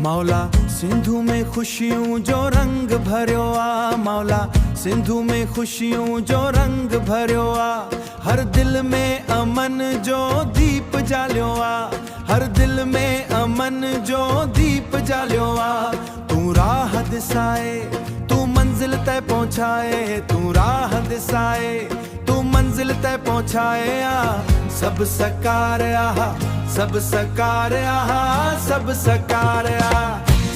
मौला सिंधु में खुशियों जो रंग भरियो आ, मौला सिंधु में खुशियों जो रंग भरियो आ, हर दिल में अमन जो दीप जालियो आ, हर दिल में अमन जो दीप जालियो आ। तू राह दिसाए तू मंजिल तय पहुंचाए, तू राह दिसाए तू मंजिल तय पहुंचाए आ। सब सकार आ, सब सकार आ, सब सकार आ,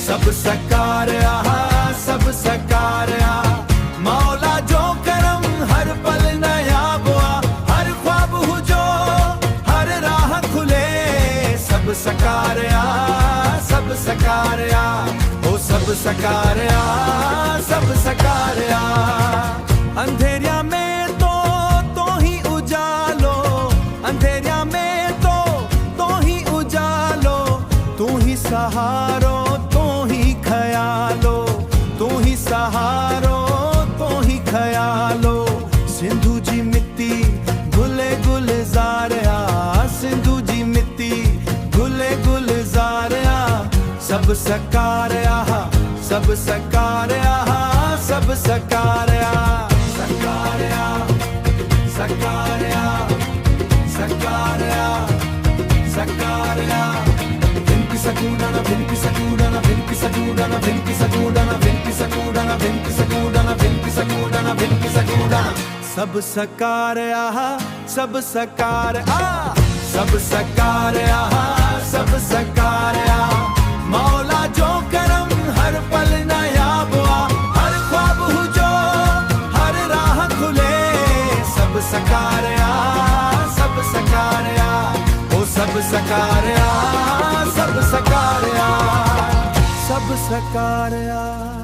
सब सकार आ, सब सकार आ। मौला जो करम हर पल नया बुआ, हर ख्वाब हो जो हर राह खुले। सब सकार आ, सब सकार आ, ओ सब सकार आ, सब सकार आ। अंधेरिया में तो ही उजालो, अंधेरिया में तो ही उजालो। तू ही सहारो तो ही ख्यालो, तू ही सहारो तो ही ख्यालो। सिंधु जी मिट्टी गुले गुलजार आ, सिंधु जी मिट्टी गुले गुलजार आ। सब सकार आ, सब सकार आ, सब सकार आ। सकार आ, सकार आ, सकार आ, सकार आ। Vinpi sakudana, vinpi sakudana, vinpi sakudana, vinpi sakudana, vinpi sakudana, vinpi sakudana, vinpi sakudana, vinpi sakudana। सब सकार आ, सब सकार आ, सब सकार आ, सब सकार आ। मौला जो करम हर पल नया बुआ, हर ख्वाब हो जो हर राह खुले। सब सकार आ, सब सकार आ, ओ सब सकार आ, सब सकार आ, सब सकार आ।